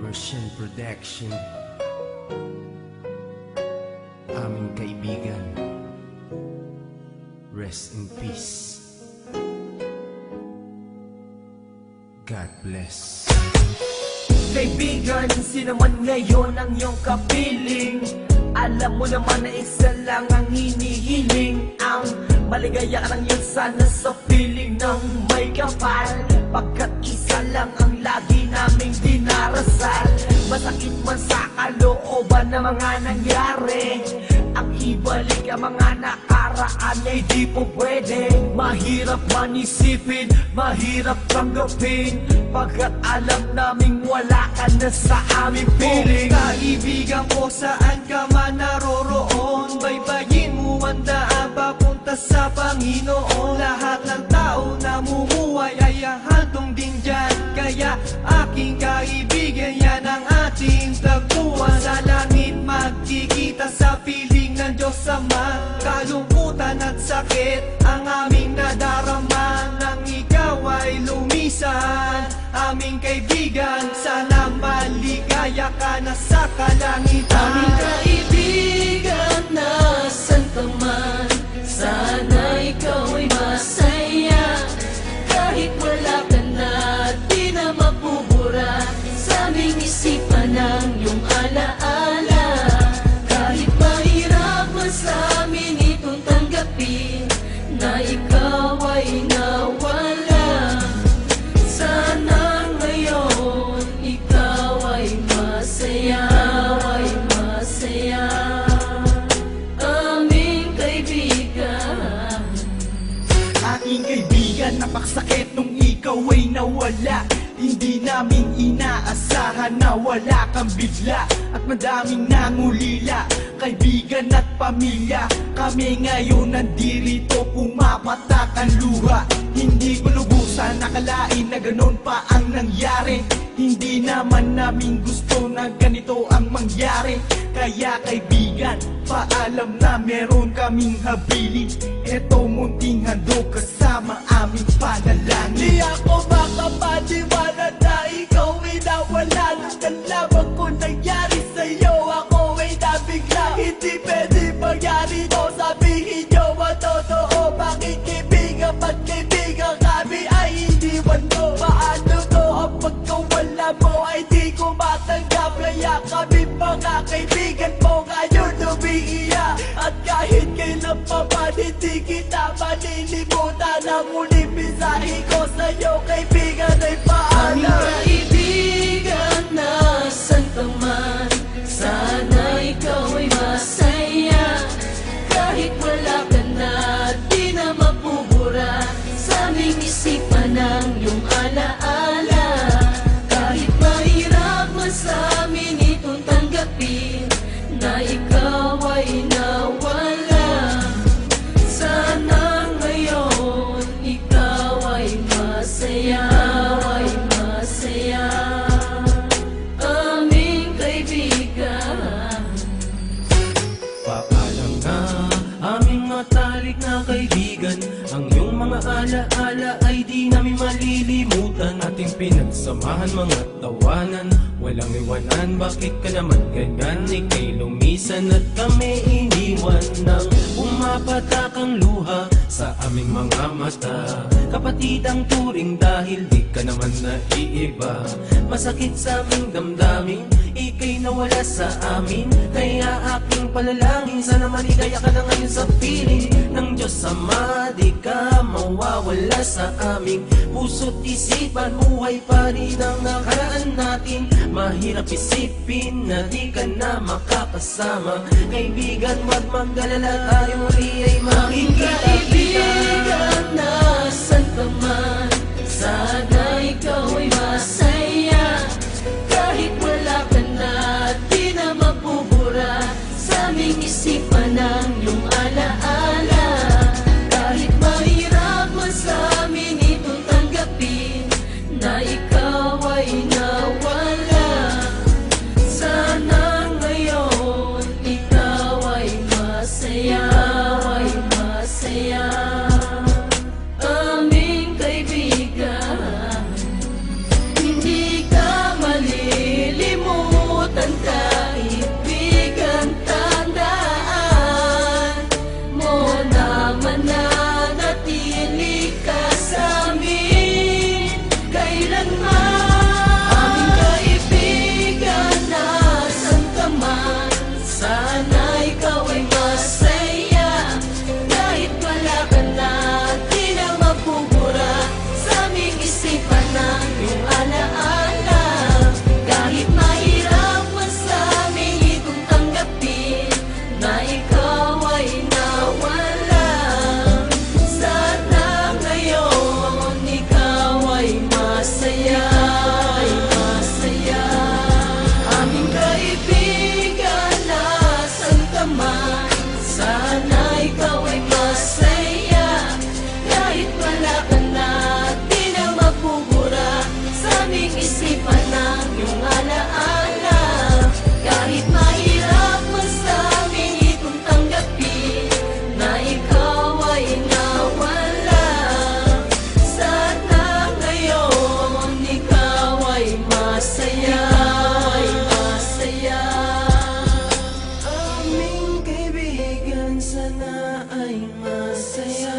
Mersian Production. Aming kaibigan, rest in peace. God bless. Kaibigan, sino man ngayon ang iyong kapiling? Alam mo naman na isa lang ang hinihiling. Ang maligaya ka lang yun sana sa piling ng may kapal, pagkat isa lang ang lagi naming dinarasal. Masakit man sa kalooban na mga nangyari, ang ibalik ang mga nakaraan ay di po pwede. Mahirap man isipin, mahirap tanggapin, pagkat alam naming wala ka na sa aming piling. Kaibigan ko, saan ka man naroroon, baybayin mo ang daan papunta sa Panginoon. Lahat ng tao na mumuhay ay hahantong din dyan, kaya aking kaibigan, yan ang ating tagpuan. Sa langit magkikita sa piling ng Diyos Ama, kalungkutan at sakit ang aming nadarama. Nang ikaw ay lumisan, aming kaibigan, sana maligaya ka na sa kalangitan. Aming kaibigan, nasan ka man, sana ikaw ay masaya. Kahit wala ka na, di na mapubura sa aming isipan ng iyong alaala. Kahit mahirap man sa amin itong tanggapin, na ikaw ay nawala. Sana ngayon ikaw ay masaya, aming kaibigan. Aking kaibigan, napakasakit nung ikaw ay nawala. Hindi namin inaasahan na wala kang bigla, at madaming nangulila, kaibigan at pamilya. Kami ngayon nandirito, pumapatak ang luha. Hindi ko lubusan nakalain na ganon pa ang nangyari. Hindi naman namin gusto na ganito ang mangyari. Kaya kaibigan, paalam na meron kaming habilin. Eto munting handog kasama aming panalangin. Di ako makapaniwala na ikaw ay nawala. Nung nalaman ko nangyari sa'yo, ako ay nabigla. Hindi pwede mangyari to, sabihin nyo ang totoo. Bakit kaibigan, ba't kaibigan kami ay iniwan mo? Paano to ang pagkawala mo ay di ko matanggap? Kaya kami mga kaibigan mo ngayon umiiyak, at kahit kailan pa man hindi kita malilimutan. Ang muling mensahe ko sa'yo kaibigan ay Aming paalam. kaibigan, nasan ka man, sana ikaw ay masaya. Kahit wala ka na, di na mapubura sa aming isipan ng iyong alaala. Kahit mahirap man sa amin itong tanggapin, na ikaw ay nawala. Sana ngayon ikaw ay masaya, aming kaibigan. Paalam na aming matalik na kaibigan, ang iyong mga alaala ay di namin malilimutan. Ating pinagsamahan mga tawanan, walang iwanan. Bakit ka naman ganyan? Ika'y lumisan at kami iniwan. Nang umapatak ang luha sa aming mga mata, kapatid ang turing dahil di ka naman naiiba. Masakit sa aming damdamin, ika'y nawala sa amin. Kaya aking panalangin, sana maligaya ka na ngayon sa piling ng Diyos Ama. Di ka mawawala sa aming puso't isipan. Buhay pa rin ang nakaraan natin. Mahirap isipin na di ka na makakasama. Kaibigan, wag mag-alala, tayo muli ay Aming makikita. kaibigan, nasan ka man, sana ikaw ay masaya. Kahit wala ka na, di na mapubura sa aming isipan ng iyong alaala. Kahit mahirap man sa amin itong tanggapin, na ikaw ay nawala. Sana ngayon ikaw ay masaya, aming kaibigan. Hindi ka malilimutan. ay masaya.